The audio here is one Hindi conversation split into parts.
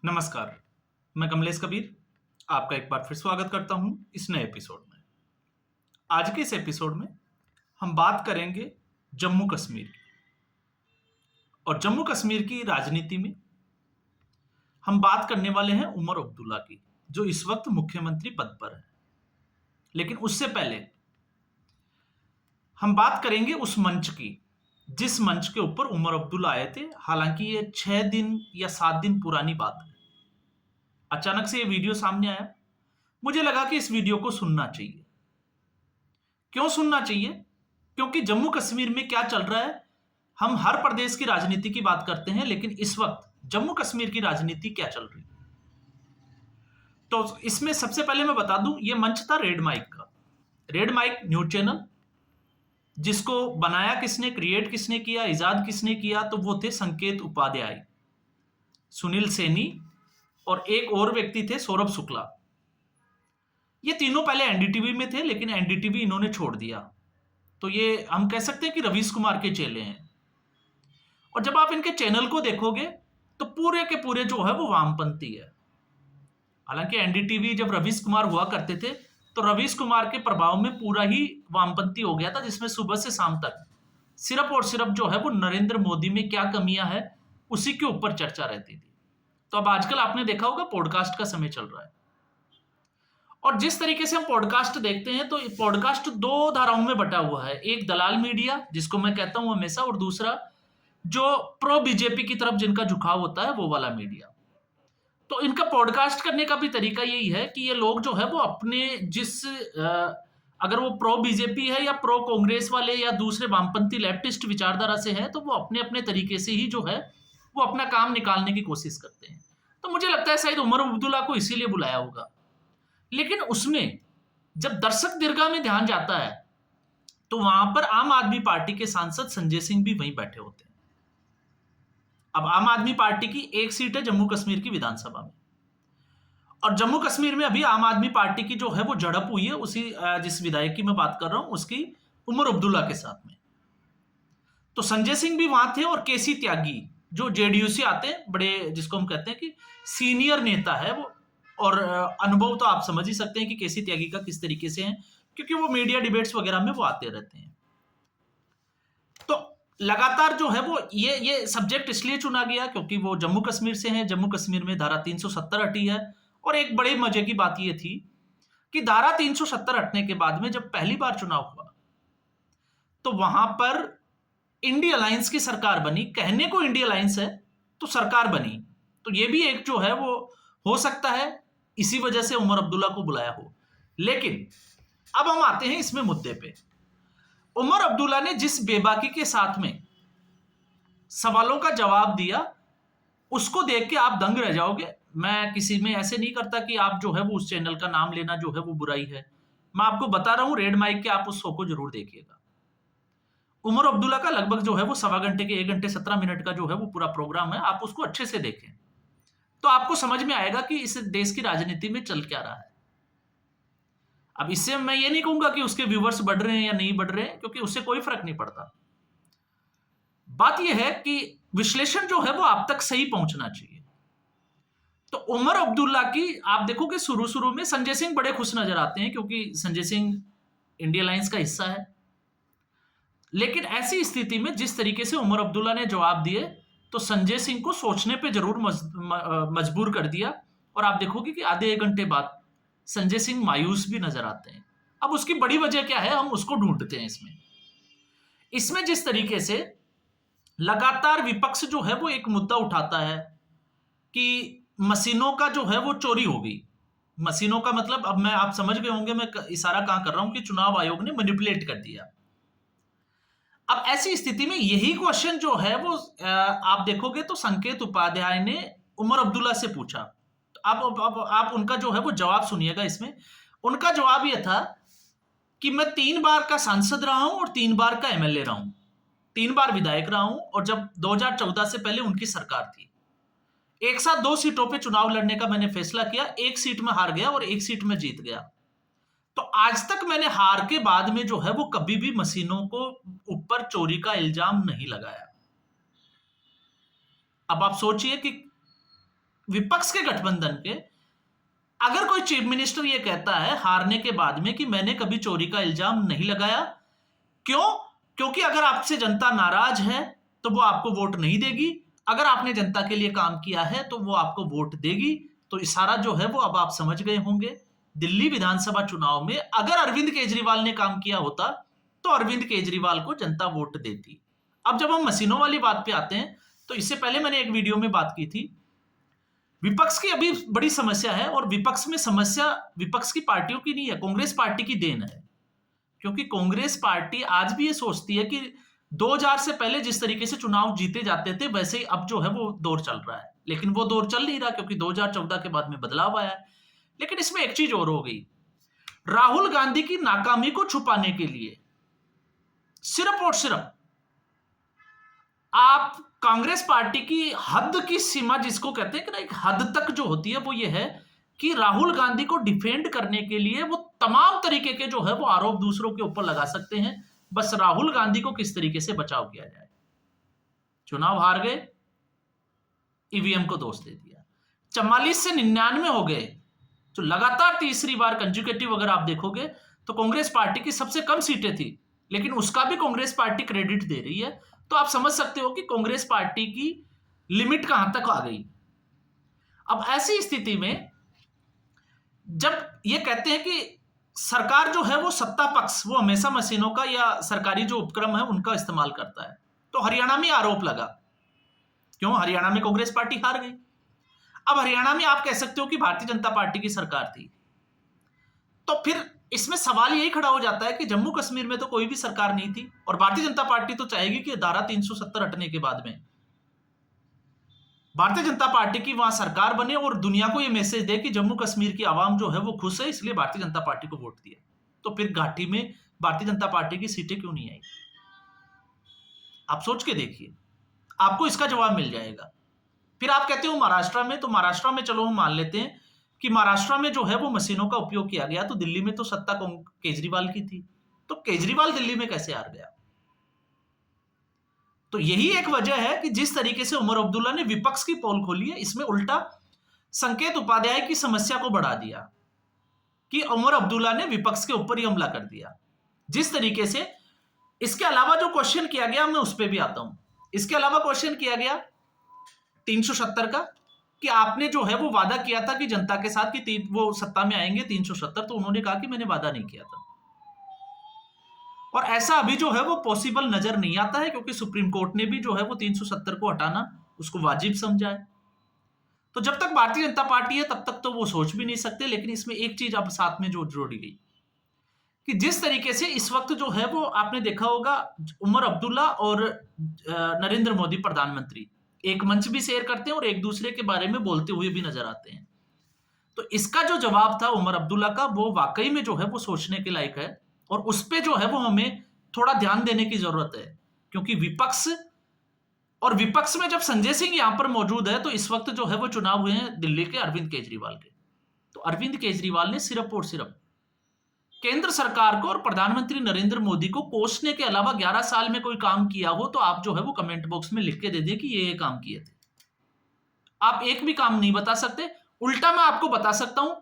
नमस्कार, मैं कमलेश कबीर आपका एक बार फिर स्वागत करता हूं इस नए एपिसोड में। आज के इस एपिसोड में हम बात करेंगे जम्मू कश्मीर की और जम्मू कश्मीर की राजनीति में हम बात करने वाले हैं उमर अब्दुल्ला की, जो इस वक्त मुख्यमंत्री पद पर है। लेकिन उससे पहले हम बात करेंगे उस मंच की, जिस मंच के ऊपर उमर अब्दुल्ला आए थे। हालांकि ये 6 दिन या 7 दिन पुरानी बात है। अचानक से ये वीडियो सामने आया, मुझे लगा कि इस वीडियो को सुनना चाहिए। क्यों सुनना चाहिए? क्योंकि जम्मू कश्मीर में क्या चल रहा है, हम हर प्रदेश की राजनीति की बात करते हैं, लेकिन इस वक्त जम्मू कश्मीर की राजनीति क्या चल रही है। तो इसमें सबसे पहले मैं बता दूं, यह मंच था रेड माइक का। रेड माइक न्यूज चैनल, जिसको बनाया किसने, क्रिएट किसने किया, इजाद किसने किया, तो वो थे संकेत उपाध्याय, सुनील सैनी और एक और व्यक्ति थे सौरभ शुक्ला। ये तीनों पहले एनडीटीवी में थे, लेकिन एनडीटीवी इन्होंने छोड़ दिया। तो ये हम कह सकते हैं कि रवीश कुमार के चेले हैं। और जब आप इनके चैनल को देखोगे तो पूरे के पूरे जो है वो वामपंथी है। हालांकि एनडीटीवी जब रवीश कुमार हुआ करते थे तो रवीश कुमार के प्रभाव में पूरा ही वामपंथी हो गया था, जिसमें सुबह से शाम तक सिर्फ और सिर्फ जो है वो नरेंद्र मोदी में क्या कमियां है उसी के ऊपर चर्चा रहती थी। तो अब आजकल आपने देखा होगा पॉडकास्ट का समय चल रहा है, और जिस तरीके से हम पॉडकास्ट देखते हैं तो पॉडकास्ट दो धाराओं में बटा हुआ है। एक दलाल मीडिया, जिसको मैं कहता हूं हमेशा, और दूसरा जो प्रो बीजेपी की तरफ जिनका झुकाव होता है वो वाला मीडिया। तो इनका पॉडकास्ट करने का भी तरीका यही है कि ये लोग जो है वो अपने अगर वो प्रो बीजेपी है या प्रो कांग्रेस वाले या दूसरे वामपंथी लेफ्टिस्ट विचारधारा से है, तो वो अपने अपने तरीके से ही जो है वो अपना काम निकालने की कोशिश करते हैं। तो मुझे लगता है शायद उमर अब्दुल्ला को इसीलिए बुलाया होगा। लेकिन उसमें जब दर्शक दीर्घा में ध्यान जाता है तो वहां पर आम आदमी पार्टी के सांसद संजय सिंह भी वहीं बैठे होते हैं। अब आम आदमी पार्टी की एक सीट है जम्मू कश्मीर की विधानसभा में, और जम्मू कश्मीर में अभी आम आदमी पार्टी की जो है वो झड़प हुई है उसी जिस विधायक की मैं बात कर रहा हूं उसकी, उमर अब्दुल्ला के साथ में। तो संजय सिंह भी वहां थे, और केसी त्यागी जो जेडीयू से आते हैं, बड़े जिसको हम कहते हैं कि सीनियर नेता है वो। और अनुभव तो आप समझ ही सकते हैं कि केसी त्यागी का किस तरीके से है, क्योंकि वो मीडिया डिबेट्स वगैरह में वो आते रहते हैं। तो लगातार जो है वो ये सब्जेक्ट इसलिए चुना गया क्योंकि वो जम्मू कश्मीर से हैं। जम्मू कश्मीर में धारा 370 हटी है, और एक बड़े मजे की बात ये थी कि धारा 370 हटने के बाद में जब पहली बार चुनाव हुआ तो वहां पर इंडिया अलायंस की सरकार बनी। कहने को इंडिया अलायंस है तो सरकार बनी, तो ये भी एक जो है वो हो सकता है इसी वजह से उमर अब्दुल्ला को बुलाया हो। लेकिन अब हम आते हैं इसमें मुद्दे पे। उमर अब्दुल्ला ने जिस बेबाकी के साथ में सवालों का जवाब दिया, उसको देख के आप दंग रह जाओगे। मैं किसी में ऐसे नहीं करता कि आप जो है वो उस चैनल का नाम लेना जो है वो बुराई है। मैं आपको बता रहा हूं रेड माइक के, आप उस शो को जरूर देखिएगा। उमर अब्दुल्ला का लगभग जो है वो 1.25 घंटे के 1 घंटे 17 मिनट का जो है वो पूरा प्रोग्राम है। आप उसको अच्छे से देखें तो आपको समझ में आएगा कि इस देश की राजनीति में चल क्या रहा है। अब इससे मैं ये नहीं कहूंगा कि उसके व्यूवर्स बढ़ रहे हैं या नहीं बढ़ रहे हैं, क्योंकि उससे कोई फर्क नहीं पड़ता। बात यह है कि विश्लेषण जो है वो आप तक सही पहुंचना चाहिए। तो उमर अब्दुल्ला की आप देखोगे शुरू शुरू में संजय सिंह बड़े खुश नजर आते हैं, क्योंकि संजय सिंह इंडिया अलायंस का हिस्सा है। लेकिन ऐसी स्थिति में जिस तरीके से उमर अब्दुल्ला ने जवाब दिए तो संजय सिंह को सोचने पे जरूर मजबूर कर दिया। और आप देखोगे कि आधे 1 घंटे बाद संजय सिंह मायूस भी नजर आते हैं। अब उसकी बड़ी वजह क्या है, हम उसको ढूंढते हैं इसमें। इसमें जिस तरीके से लगातार विपक्ष जो है वो एक मुद्दा उठाता है कि मशीनों का जो है वो चोरी हो गई। मशीनों का मतलब, अब मैं आप समझ गए होंगे मैं इशारा कहां कर रहा हूं, कि चुनाव आयोग ने मैनिपुलेट कर दिया। अब ऐसी स्थिति में यही क्वेश्चन जो है वो आप देखोगे तो संकेत उपाध्याय ने उमर अब्दुल्ला से पूछा। तो आप उनका जो है वो जवाब सुनिएगा। इसमें उनका जवाब यह था कि मैं 3 बार का सांसद रहा हूं और 3 बार का एमएलए रहा हूं, 3 बार विधायक रहा हूं, और जब 2014 से पहले उनकी सरकार थी, एक साथ 2 सीटों पे चुनाव लड़ने का मैंने फैसला किया। 1 सीट में हार गया और 1 सीट में जीत गया। तो आज तक मैंने हार के बाद में जो है वो कभी भी मशीनों को ऊपर चोरी का इल्जाम नहीं लगाया। अब आप सोचिए कि विपक्ष के गठबंधन के अगर कोई चीफ मिनिस्टर ये कहता है हारने के बाद में कि मैंने कभी चोरी का इल्जाम नहीं लगाया, क्यों? क्योंकि अगर आपसे जनता नाराज है तो वो आपको वोट नहीं देगी, अगर आपने जनता के लिए काम किया है तो वो आपको वोट देगी। तो इशारा जो है वो अब आप समझ गए होंगे। दिल्ली विधानसभा चुनाव में अगर अरविंद केजरीवाल ने काम किया होता तो अरविंद केजरीवाल को जनता वोट देती। अब जब हम मशीनों वाली बात पे आते हैं, तो इससे पहले मैंने एक वीडियो में बात की थी, विपक्ष की अभी बड़ी समस्या है, और विपक्ष में समस्या विपक्ष की पार्टियों की नहीं है, कांग्रेस पार्टी की देन है। क्योंकि कांग्रेस पार्टी आज भी ये सोचती है कि 2000 से पहले जिस तरीके से चुनाव जीते जाते थे वैसे ही अब जो है वो दौर चल रहा है, लेकिन वो दौर चल नहीं रहा क्योंकि 2014 के बाद में बदलाव आया है। लेकिन इसमें एक चीज और हो गई, राहुल गांधी की नाकामी को छुपाने के लिए सिर्फ और सिर्फ आप कांग्रेस पार्टी की हद की सीमा जिसको कहते हैं कि ना, एक हद तक जो होती है वो ये है कि राहुल गांधी को डिफेंड करने के लिए वो तमाम तरीके के जो है वो आरोप दूसरों के ऊपर लगा सकते हैं। बस राहुल गांधी को किस तरीके से बचाव किया जाए। चुनाव हार गए, ईवीएम को दोष दे दिया, 44 से 99 हो गए, जो लगातार तीसरी बार कंज्यूकेटिव अगर आप देखोगे तो कांग्रेस पार्टी की सबसे कम सीटें थी, लेकिन उसका भी कांग्रेस पार्टी क्रेडिट दे रही है। तो आप समझ सकते हो कि कांग्रेस पार्टी की लिमिट कहां तक आ गई। अब ऐसी स्थिति में जब ये कहते हैं कि सरकार जो है वो सत्ता पक्ष वो हमेशा मशीनों का या सरकारी जो उपक्रम है उनका इस्तेमाल करता है, तो हरियाणा में आरोप लगा, क्यों? हरियाणा में कांग्रेस पार्टी हार गई। अब हरियाणा में आप कह सकते हो कि भारतीय जनता पार्टी की सरकार थी, तो फिर इसमें सवाल यही खड़ा हो जाता है कि जम्मू कश्मीर में तो कोई भी सरकार नहीं थी, और भारतीय जनता पार्टी तो चाहेगी कि धारा 370 हटने के बाद में भारतीय जनता पार्टी की वहां सरकार बने और दुनिया को यह मैसेज दे कि जम्मू कश्मीर की आवाम जो है वो खुश है, इसलिए भारतीय जनता पार्टी को वोट दिया। तो फिर घाटी में भारतीय जनता पार्टी की सीटें क्यों नहीं आई? आप सोच के देखिए, आपको इसका जवाब मिल जाएगा। फिर आप कहते हो महाराष्ट्र में, तो महाराष्ट्र में चलो हम मान लेते हैं कि महाराष्ट्र में जो है वो मशीनों का उपयोग किया गया, तो दिल्ली में तो सत्ता केजरीवाल की थी, तो केजरीवाल दिल्ली में कैसे हार गया? तो यही एक वजह है कि जिस तरीके से उमर अब्दुल्ला ने विपक्ष की पोल खोली है, इसमें उल्टा संकेत उपाध्याय की समस्या को बढ़ा दिया कि उमर अब्दुल्ला ने विपक्ष के ऊपर ही हमला कर दिया जिस तरीके से। इसके अलावा जो क्वेश्चन किया गया, मैं उस पर भी आता हूं। इसके अलावा क्वेश्चन किया गया 370 का, कि आपने जो है वो वादा किया था कि जनता के साथ कि वो सत्ता में आएंगे 370, तो उन्होंने कहा कि मैंने वादा नहीं किया था, और ऐसा अभी जो है वो पॉसिबल नजर नहीं आता है, क्योंकि सुप्रीम कोर्ट ने भी जो है वो 370 को हटाना उसको वाजिब समझा है। तो जब तक भारतीय जनता पार्टी है तब तक तो वो सोच भी नहीं सकते। लेकिन इसमें एक चीज अब साथ में जो जोड़ी गई कि जिस तरीके से इस वक्त जो है वो आपने देखा होगा, उमर अब्दुल्ला और नरेंद्र मोदी प्रधानमंत्री एक मंच भी शेयर करते हैं और एक दूसरे के बारे में बोलते हुए भी नजर आते हैं। तो इसका जो जवाब था उमर अब्दुल्ला का, वो वाकई में जो है वो सोचने के लायक है, और उस पे जो है वो हमें थोड़ा ध्यान देने की जरूरत है। क्योंकि विपक्ष में जब संजय सिंह यहां पर मौजूद है, तो इस वक्त जो है वो चुनाव हुए हैं दिल्ली के अरविंद केजरीवाल के। तो अरविंद केजरीवाल ने सिर्फ और सिर्फ केंद्र सरकार को और प्रधानमंत्री नरेंद्र मोदी को कोसने के अलावा 11 साल में कोई काम किया हो तो आप जो है वो कमेंट बॉक्स में लिख के दे दें कि ये काम किए थे। आप एक भी काम नहीं बता सकते। उल्टा मैं आपको बता सकता हूं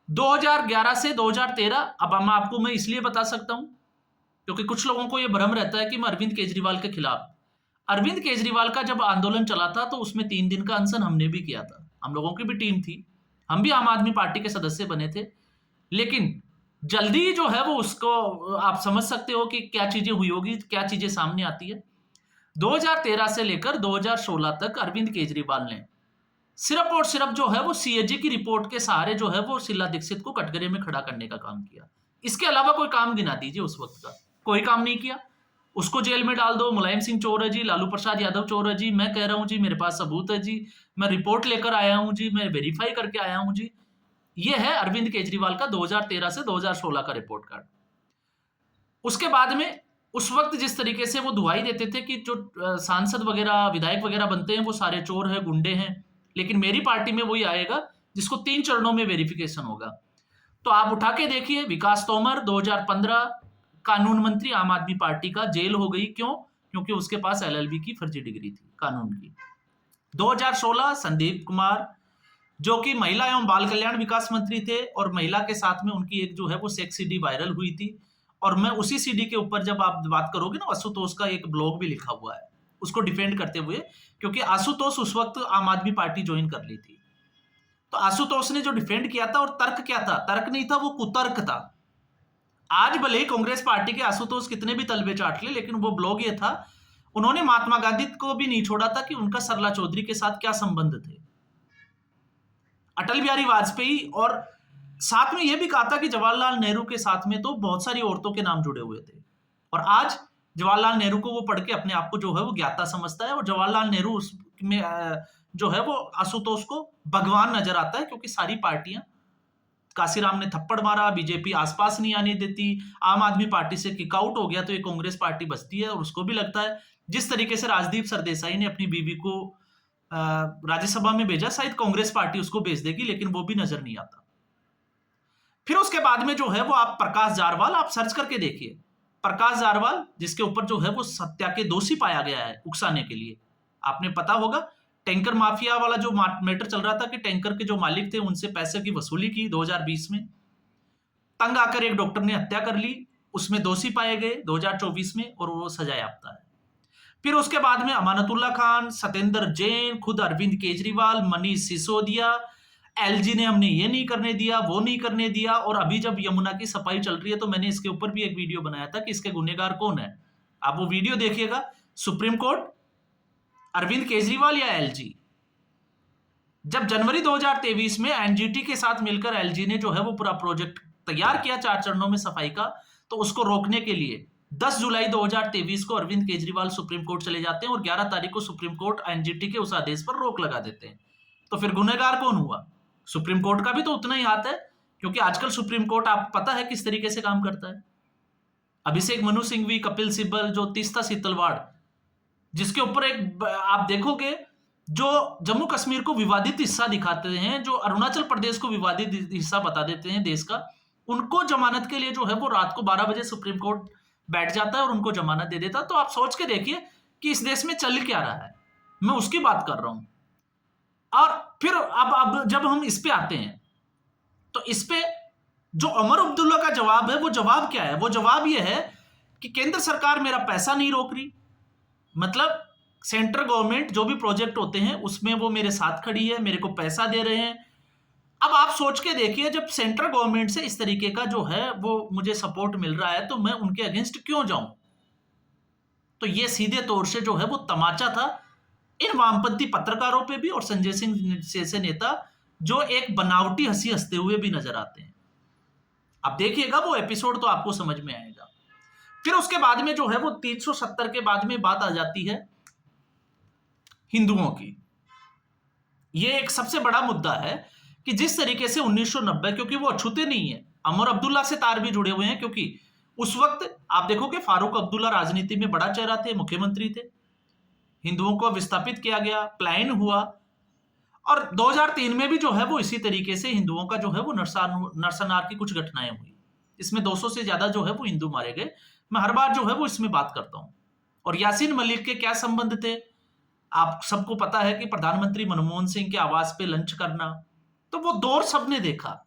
2011 से 2013, अब मैं इसलिए बता सकता हूं क्योंकि कुछ लोगों को यह भ्रम रहता है कि मैं अरविंद केजरीवाल के खिलाफ। अरविंद केजरीवाल का जब आंदोलन चला था तो उसमें 3 दिन का अनशन हमने भी किया था, हम लोगों की भी टीम थी, हम भी आम आदमी पार्टी के सदस्य बने थे। लेकिन जल्दी जो है वो उसको आप समझ सकते हो कि क्या चीजें हुई होगी, क्या चीजें सामने आती है। 2013 से लेकर 2016 तक अरविंद केजरीवाल ने सिर्फ और सिर्फ जो है वो सीएजी की रिपोर्ट के सहारे जो है वो शीला दीक्षित को कटघरे में खड़ा करने का काम किया। इसके अलावा कोई काम गिना दीजिए उस वक्त का, कोई काम नहीं किया। उसको जेल में डाल दो, मुलायम सिंह चोर है जी, लालू प्रसाद यादव चोर है जी, मैं कह रहा हूं जी मेरे पास सबूत है जी, मैं रिपोर्ट लेकर आया हूं जी, मैं वेरीफाई करके आया हूं जी। ये है अरविंद केजरीवाल का 2013 से 2016 का रिपोर्ट कार्ड। उसके बाद में उस वक्त जिस तरीके से वो दुहाई देते थे कि जो सांसद वगैरह विधायक वगैरह बनते हैं वो सारे चोर हैं, गुंडे हैं, लेकिन मेरी पार्टी में वही आएगा जिसको 3 चरणों में वेरिफिकेशन होगा। तो आप उठा के देखिए, विकास तोमर 2015 कानून मंत्री आम आदमी पार्टी का, जेल हो गई, क्यों? क्योंकि उसके पास एलएलबी की फर्जी डिग्री थी कानून की। 2016 संदीप कुमार, जो कि महिला एवं बाल कल्याण विकास मंत्री थे, और महिला के साथ में उनकी एक जो है वो सेक्स सीडी वायरल हुई थी। और मैं उसी सीडी के ऊपर जब आप बात करोगे ना, आशुतोष का एक ब्लॉग भी लिखा हुआ है उसको डिफेंड करते हुए, क्योंकि आशुतोष उस वक्त आम आदमी पार्टी ज्वाइन कर ली थी। तो आशुतोष ने जो डिफेंड किया था, और तर्क क्या था, तर्क नहीं था, वो कुतर्क था। आज भले ही कांग्रेस पार्टी के आशुतोष कितने भी तलबे चाट ले, लेकिन वो ब्लॉग ये था, उन्होंने महात्मा गांधी को भी नहीं छोड़ा था कि उनका सरला चौधरी के साथ क्या संबंध थे, अटल बिहारी वाजपेयी, और साथ में यह भी कहा था कि जवाहरलाल नेहरू के साथ में तो बहुत सारी औरतों के नाम जुड़े हुए थे। और आज जवाहरलाल नेहरू को वो पढ़ के अपने आप को जो है वो ज्ञाता समझता है, और जवाहरलाल नेहरू में जो है वो आशुतोष को भगवान नजर आता है, क्योंकि सारी पार्टियां, काशीराम ने थप्पड़ मारा, बीजेपी आसपास नहीं आने देती, आम आदमी पार्टी से किक आउट हो गया तो ये कांग्रेस पार्टी बचती है। और उसको भी लगता है जिस तरीके से राजदीप सरदेसाई ने अपनी बीवी को राज्यसभा में भेजा, शायद कांग्रेस पार्टी उसको भेज देगी, लेकिन वो भी नजर नहीं आता। फिर उसके बाद में जो है वो आप प्रकाश जारवाल, आप सर्च करके देखिए, प्रकाश जारवाल जिसके ऊपर जो है वो हत्या के दोषी पाया गया है उकसाने के लिए। आपने पता होगा टैंकर माफिया वाला जो मैटर चल रहा था कि टैंकर के जो मालिक थे उनसे पैसे की वसूली की 2020 में, तंग आकर एक डॉक्टर ने हत्या कर ली, उसमें दोषी पाए गए 2024 में, और वो सजा याफ्ता है। फिर उसके बाद में अमानतुल्ला खान, सत्येंद्र जैन, खुद अरविंद केजरीवाल, मनीष सिसोदिया, एलजी ने हमने ये नहीं करने दिया, वो नहीं करने दिया। और अभी जब यमुना की सफाई चल रही है तो मैंने इसके ऊपर भी एक वीडियो बनाया था कि इसके गुनहगार कौन है, आप वो वीडियो देखिएगा। सुप्रीम कोर्ट, अरविंद केजरीवाल या एलजी। जब जनवरी 2023 में एनजीटी के साथ मिलकर एलजी ने जो है वो पूरा प्रोजेक्ट तैयार किया 4 चरणों में सफाई का, तो उसको रोकने के लिए 10 जुलाई 2023 को अरविंद केजरीवाल सुप्रीम कोर्ट चले जाते हैं, और 11 तारीख को सुप्रीम कोर्ट एनजीटी के उस आदेश पर रोक लगा देते हैं। तो फिर गुनहगार कौन हुआ? सुप्रीम कोर्ट का भी तो उतना ही हाथ है, क्योंकि आजकल सुप्रीम कोर्ट आप पता है किस तरीके से काम करता है। अभिषेक मनु सिंघवी, कपिल सिब्बल, जो तीस्ता सीतलवाड़, जिसके ऊपर एक आप देखोगे जो जम्मू कश्मीर को विवादित हिस्सा दिखाते हैं, जो अरुणाचल प्रदेश को विवादित हिस्सा बता देते हैं देश का, उनको जमानत के लिए जो है वो रात को 12 बजे सुप्रीम कोर्ट बैठ जाता है और उनको जमानत दे देता। तो आप सोच के देखिए कि इस देश में चल क्या रहा है, मैं उसकी बात कर रहा हूं। और फिर अब जब हम इस पे आते हैं, तो इस पे जो उमर अब्दुल्ला का जवाब है, वो जवाब क्या है? वो जवाब ये है कि केंद्र सरकार मेरा पैसा नहीं रोक रही, मतलब सेंट्रल गवर्नमेंट जो भी प्रोजेक्ट होते हैं उसमें वो मेरे साथ खड़ी है, मेरे को पैसा दे रहे हैं। अब आप सोच के देखिए, जब सेंट्रल गवर्नमेंट से इस तरीके का जो है वो मुझे सपोर्ट मिल रहा है, तो मैं उनके अगेंस्ट क्यों जाऊं? तो ये सीधे तौर से जो है वो तमाचा था इन वामपंथी पत्रकारों पे भी, और संजय सिंह जैसे नेता जो एक बनावटी हंसी हंसते हुए भी नजर आते हैं। आप देखिएगा वो एपिसोड तो आपको समझ में आएगा। फिर उसके बाद में जो है वो 370 के बाद में बात आ जाती है हिंदुओं की। ये एक सबसे बड़ा मुद्दा है कि जिस तरीके से 1990, क्योंकि वो अछूते नहीं है, उमर अब्दुल्ला से तार भी जुड़े हुए हैं, क्योंकि उस वक्त आप देखोगे फारूक अब्दुल्ला राजनीति में बड़ा चेहरा थे, मुख्यमंत्री थे, हिंदुओं को विस्थापित किया गया, प्लान हुआ, और 2003 में भी जो है वो इसी तरीके से हिंदुओं का जो है वो नरसंहार की कुछ घटनाएं हुई। इसमें 200 से ज्यादा जो है वो हिंदू मारे गए। मैं हर बार जो है वो इसमें बात करता हूं। और यासीन मलिक के क्या संबंध थे, आप सबको पता है कि प्रधानमंत्री मनमोहन सिंह के आवास पे लंच करना, तो वो दौर सबने देखा।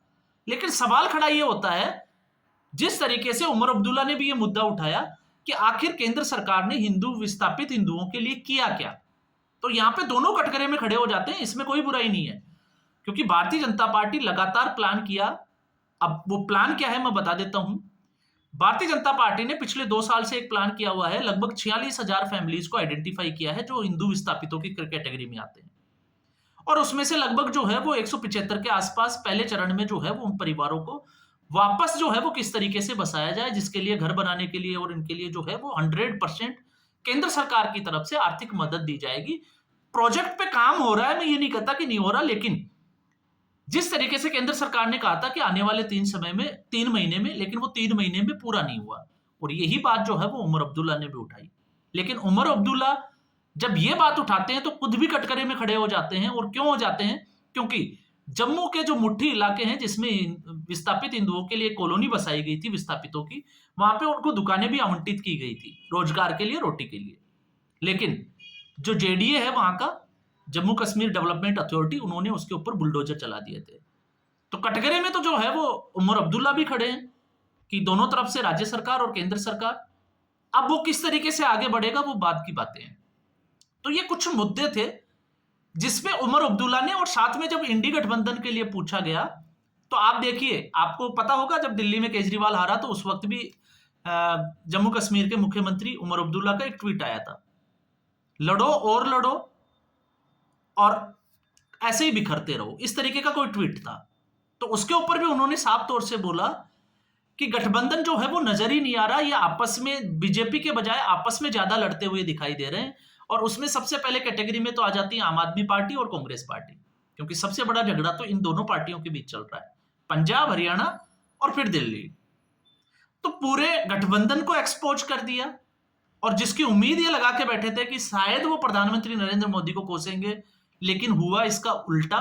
लेकिन सवाल खड़ा ये होता है, जिस तरीके से उमर अब्दुल्ला ने भी ये मुद्दा उठाया कि आखिर केंद्र सरकार ने हिंदू विस्थापित हिंदुओं के लिए किया क्या, तो यहां पे दोनों कटघरे में खड़े हो जाते हैं। इसमें कोई बुराई नहीं है, क्योंकि भारतीय जनता पार्टी लगातार प्लान किया। अब वो प्लान क्या है मैं बता देता हूं। भारतीय जनता पार्टी ने पिछले 2 साल से एक प्लान किया हुआ है, लगभग 46,000 फैमिलीज को आइडेंटिफाई किया है जो हिंदू विस्थापितों की कैटेगरी में आते हैं, और उसमें से लगभग जो है वो 175 के आसपास पहले चरण में जो है वो उन परिवारों को वापस जो है वो किस तरीके से बसाया जाए, जिसके लिए घर बनाने के लिए और इनके लिए जो है वो 100% केंद्र सरकार की तरफ से आर्थिक मदद दी जाएगी। प्रोजेक्ट पे काम हो रहा है, मैं ये नहीं कहता कि नहीं हो रहा, लेकिन जिस तरीके से केंद्र सरकार ने कहा था कि आने वाले 3 महीने में, लेकिन वो 3 महीने में पूरा नहीं हुआ। और यही बात जो है वो उमर अब्दुल्ला ने भी उठाई। लेकिन उमर अब्दुल्ला जब ये बात उठाते हैं तो खुद भी कटघरे में खड़े हो जाते हैं। और क्यों हो जाते हैं? क्योंकि जम्मू के जो मुट्ठी इलाके हैं जिसमें विस्थापित हिंदुओं के लिए कॉलोनी बसाई गई थी विस्थापितों की, वहां पे उनको दुकानें भी आवंटित की गई थी रोजगार के लिए, रोटी के लिए। लेकिन जो जेडीए है वहां का, जम्मू कश्मीर डेवलपमेंट अथॉरिटी, उन्होंने उसके ऊपर बुलडोजर चला दिए थे। तो कटघरे में तो जो है वो उमर अब्दुल्ला भी खड़े हैं कि दोनों तरफ से राज्य सरकार और केंद्र सरकार। अब वो किस तरीके से आगे बढ़ेगा वो बाद की बातें हैं। तो ये कुछ मुद्दे थे जिसमें उमर अब्दुल्ला ने, और साथ में जब इंडी गठबंधन के लिए पूछा गया तो आप देखिए, आपको पता होगा जब दिल्ली में केजरीवाल हारा तो उस वक्त भी जम्मू कश्मीर के मुख्यमंत्री उमर अब्दुल्ला का एक ट्वीट आया था, लड़ो और लड़ो और ऐसे ही बिखरते रहो, इस तरीके का कोई ट्वीट था। तो उसके ऊपर भी उन्होंने साफ तौर से बोला कि गठबंधन जो है वो नजर ही नहीं आ रहा, ये आपस में बीजेपी के बजाय आपस में ज्यादा लड़ते हुए दिखाई दे रहे हैं। और उसमें सबसे पहले कैटेगरी में तो आ जाती है आम आदमी पार्टी और कांग्रेस पार्टी, क्योंकि सबसे बड़ा झगड़ा तो इन दोनों पार्टियों के बीच चल रहा है, पंजाब, हरियाणा और फिर दिल्ली। तो पूरे गठबंधन को एक्सपोज कर दिया, और जिसकी उम्मीद ये लगा के बैठे थे कि शायद वो प्रधानमंत्री नरेंद्र मोदी को कोसेंगे, लेकिन हुआ इसका उल्टा।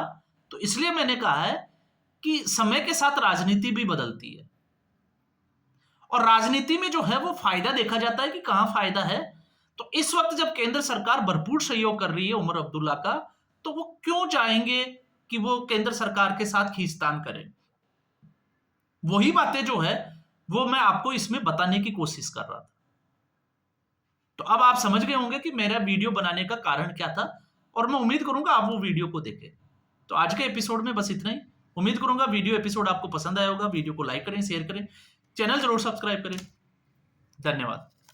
तो इसलिए मैंने कहा है कि समय के साथ राजनीति भी बदलती है, और राजनीति में जो है वो फायदा देखा जाता है कि कहां फायदा है। तो इस वक्त जब केंद्र सरकार भरपूर सहयोग कर रही है उमर अब्दुल्ला का, तो वो क्यों चाहेंगे कि वो केंद्र सरकार के साथ खींचतान करें। वही बातें जो है वो मैं आपको इसमें बताने की कोशिश कर रहा था। तो अब आप समझ गए होंगे कि मेरा वीडियो बनाने का कारण क्या था, और मैं उम्मीद करूंगा आप वो वीडियो को देखें। तो आज के एपिसोड में बस इतना ही। उम्मीद करूंगा वीडियो एपिसोड आपको पसंद आया होगा। वीडियो को लाइक करें, शेयर करें, चैनल जरूर सब्सक्राइब करें। धन्यवाद।